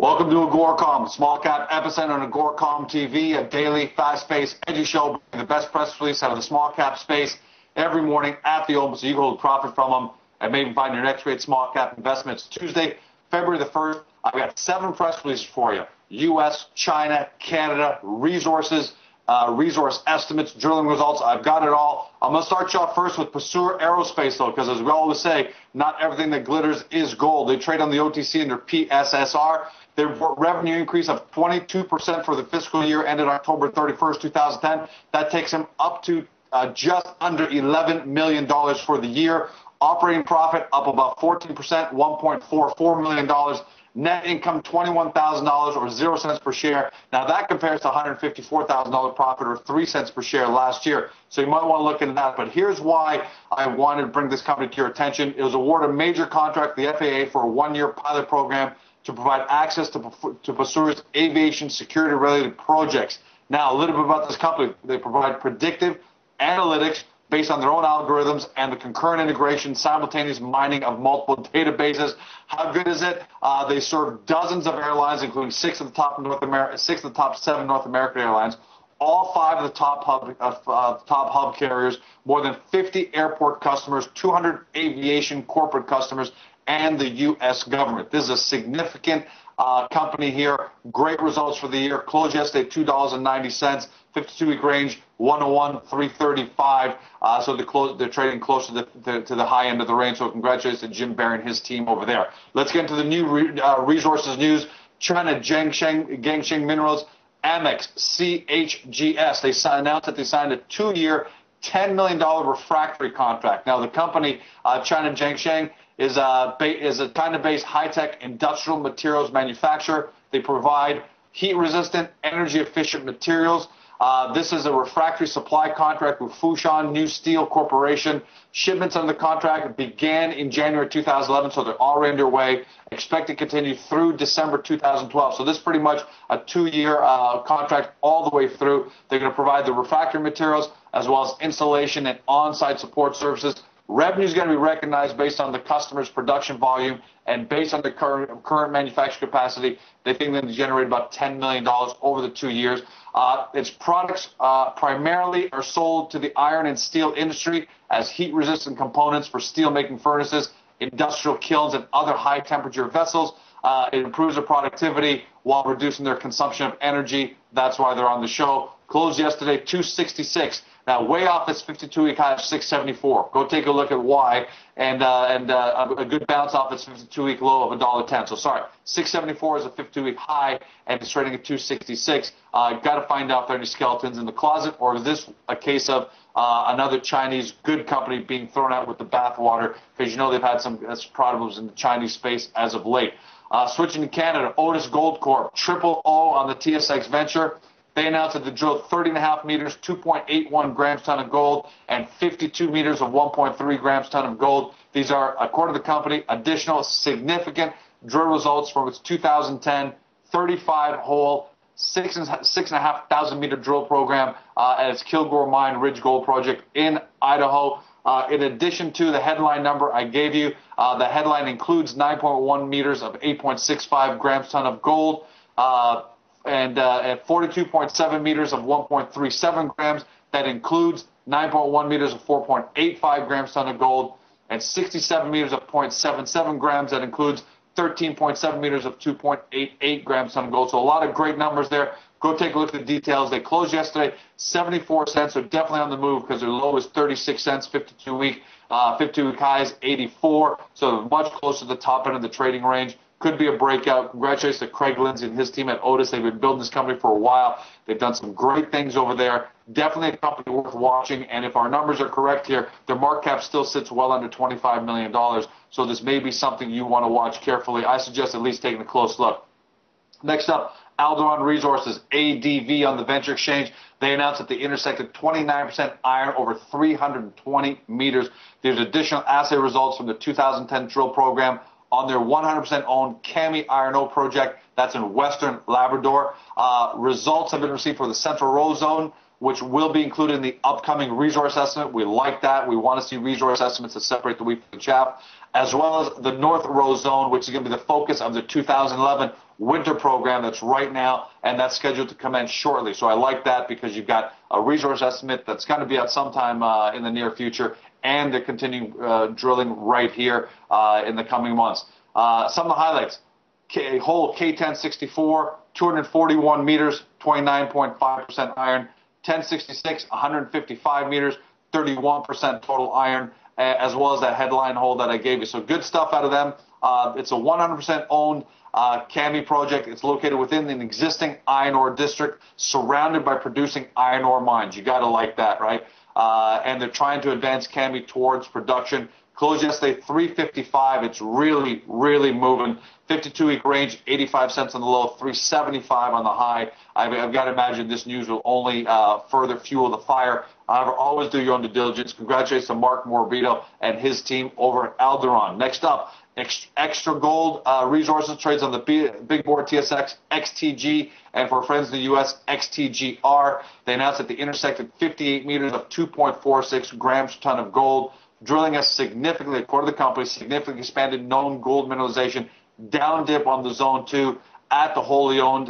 Welcome to AGORACOM, small cap epicenter on AGORACOM TV, a daily, fast-paced, edgy show, the best press release out of the small cap space every morning at the open, so you can hold profit from them and maybe find your next great small cap investment. It's Tuesday, February the 1st. I've got 7 press releases for you. U.S., China, Canada, resources, resource estimates, drilling results. I've got it all. I'm going to start you off first with PASSUR Aerospace, though, because as we always say, not everything that glitters is gold. They trade on the OTC under PSSR. They report revenue increase of 22% for the fiscal year ended October 31st, 2010. That takes them up to just under $11 million for the year. Operating profit up about 14%, $1.44 million. Net income, $21,000 or 0 cents per share. Now that compares to $154,000 profit or 3 cents per share last year. So you might want to look into that. But here's why I wanted to bring this company to your attention. It was awarded a major contract, the FAA, for a 1-year pilot program to provide access to PASSUR's aviation security-related projects. Now, a little bit about this company. They provide predictive analytics based on their own algorithms and the concurrent integration, simultaneous mining of multiple databases. How good is it? They serve dozens of airlines, including 6 of the top 7 North American airlines, all 5 of the top hub carriers, more than 50 airport customers, 200 aviation corporate customers, and the U.S. government. This is a significant company here. Great results for the year. Closed yesterday at $2.90. 52-week range, 101, 335. So they're trading close to the high end of the range. So congratulations to Jim Barry and his team over there. Let's get into the new resources news. China GengSheng Minerals, AMEX, CHGS. They announced that they signed a 2-year, $10 million refractory contract. Now the company, China GengSheng, is a China-based high-tech industrial materials manufacturer. They provide heat-resistant, energy-efficient materials. This is a refractory supply contract with Fushan New Steel Corporation. Shipments under the contract began in January 2011, so they're already underway. Expect to continue through December 2012. So this is pretty much a 2-year contract all the way through. They're going to provide the refractory materials as well as installation and on-site support services. Revenue is going to be recognized based on the customer's production volume and based on the current manufacturing capacity. They think they're going to generate about $10 million over the 2 years. Its products primarily are sold to the iron and steel industry as heat-resistant components for steel-making furnaces, industrial kilns, and other high-temperature vessels. It improves their productivity while reducing their consumption of energy. That's why they're on the show. Closed yesterday, 266. Now, way off its 52-week high of 674. Go take a look at why, and a good bounce off its 52-week low of $1.10. So sorry, 674 is a 52-week high, and it's trading at 266. Got to find out if there are any skeletons in the closet, or is this a case of another Chinese good company being thrown out with the bathwater? Because you know they've had some problems in the Chinese space as of late. Switching to Canada, Otis Gold Corp, triple O on the TSX Venture. They announced that they drilled 30.5 meters, 2.81 grams ton of gold, and 52 meters of 1.3 grams ton of gold. These are, according to the company, additional significant drill results from its 2010 35-hole, 6,500 meter drill program at its Kilgore Mine Ridge Gold Project in Idaho. In addition to the headline number I gave you, the headline includes 9.1 meters of 8.65 grams ton of gold, and at 42.7 meters of 1.37 grams. That includes 9.1 meters of 4.85 grams ton of gold and 67 meters of 0.77 grams. That includes 13.7 meters of 2.88 grams ton of gold. So a lot of great numbers there. Go take a look at the details. They closed yesterday 74 cents. They're definitely on the move because their low is 36 cents, 52-week high is 84. So much closer to the top end of the trading range. Could be a breakout. Congratulations to Craig Lindsay and his team at Otis. They've been building this company for a while. They've done some great things over there. Definitely a company worth watching. And if our numbers are correct here, their market cap still sits well under $25 million. So this may be something you want to watch carefully. I suggest at least taking a close look. Next up, Alderon Resources, ADV on the Venture Exchange. They announced that they intersected 29% iron over 320 meters. There's additional assay results from the 2010 drill program on their 100% owned Kami Iron Ore project. That's in Western Labrador. Results have been received for the Central Row Zone, which will be included in the upcoming resource estimate. We like that. We want to see resource estimates to separate the wheat from the chaff, as well as the North Row Zone, which is going to be the focus of the 2011 winter program that's right now, and that's scheduled to commence shortly. So I like that because you've got a resource estimate that's going to be out sometime in the near future, and they're continuing drilling right here in the coming months. Some of the highlights: hole K1064, 241 meters, 29.5% iron; 1066, 155 meters, 31% total iron, as well as that headline hole that I gave you. So good stuff out of them. It's a 100% owned Kami project. It's located within an existing iron ore district, surrounded by producing iron ore mines. You got to like that, right? And they're trying to advance Kami towards production. Closed yesterday, 355. It's really, really moving. 52-week range, 85 cents on the low, 375 on the high. I've got to imagine this news will only further fuel the fire. However, always do your own due diligence. Congratulations to Mark Morabito and his team over at Alderon. Next up, Xtra-Gold Resources trades on the big board TSX XTG, and for friends in the U.S., XTGR. They announced that they intersected 58 meters of 2.46 grams per ton of gold, drilling a significantly, according to the company, significantly expanded known gold mineralization down dip on the Zone 2 at its wholly owned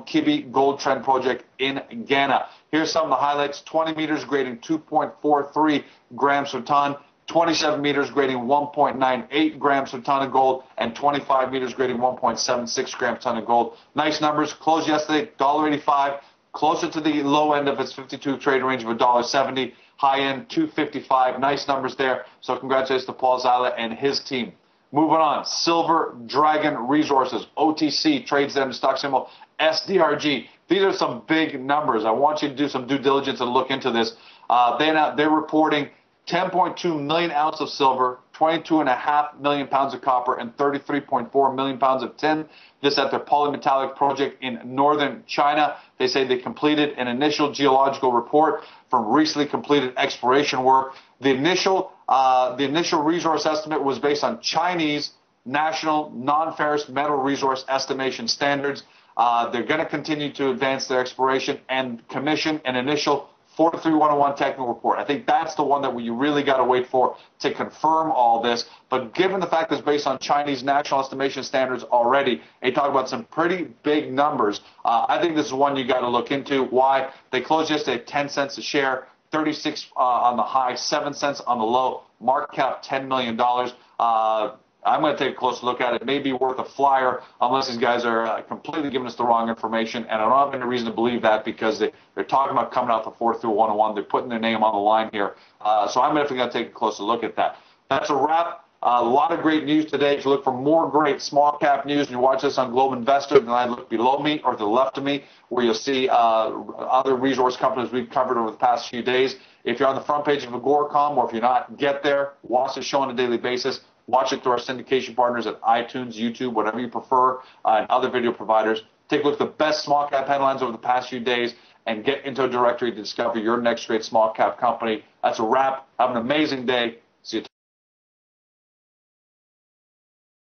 Kibi Gold Trend project in Ghana. Here's some of the highlights: 20 meters grading 2.43 grams per ton, 27 meters grading 1.98 grams per ton of gold, and 25 meters grading 1.76 grams per ton of gold. Nice numbers. Closed yesterday, $1.85, closer to the low end of its 52 trade range of $1.70. High end, $2.55. Nice numbers there. So congratulations to Paul Zyla and his team. Moving on, Silver Dragon Resources, OTC, trades them, stock symbol SDRG. These are some big numbers. I want you to do some due diligence and look into this. They're reporting 10.2 million ounces of silver, 22.5 million pounds of copper, and 33.4 million pounds of tin. This at their polymetallic project in northern China. They say they completed an initial geological report from recently completed exploration work. The initial resource estimate was based on Chinese national non-ferrous metal resource estimation standards. They're going to continue to advance their exploration and commission an initial 43101 technical report. I think that's the one that you really got to wait for to confirm all this. But given the fact that it's based on Chinese national estimation standards already, they talk about some pretty big numbers. I think this is one you got to look into. Why? They closed yesterday at 10 cents a share, 36 on the high, 7 cents on the low, market cap $10 million. I'm going to take a closer look at it. It may be worth a flyer unless these guys are completely giving us the wrong information. And I don't have any reason to believe that because they're talking about coming out the 43101. They're putting their name on the line here. So I'm definitely going to take a closer look at that. That's a wrap. A lot of great news today. If you look for more great small cap news and you watch this on Globe Investor, then I look below me or to the left of me where you'll see other resource companies we've covered over the past few days. If you're on the front page of AGORACOM or if you're not, get there. Watch the show on a daily basis. Watch it through our syndication partners at iTunes, YouTube, whatever you prefer, and other video providers. Take a look at the best small cap headlines over the past few days and get into a directory to discover your next great small cap company. That's a wrap. Have an amazing day. See you tomorrow.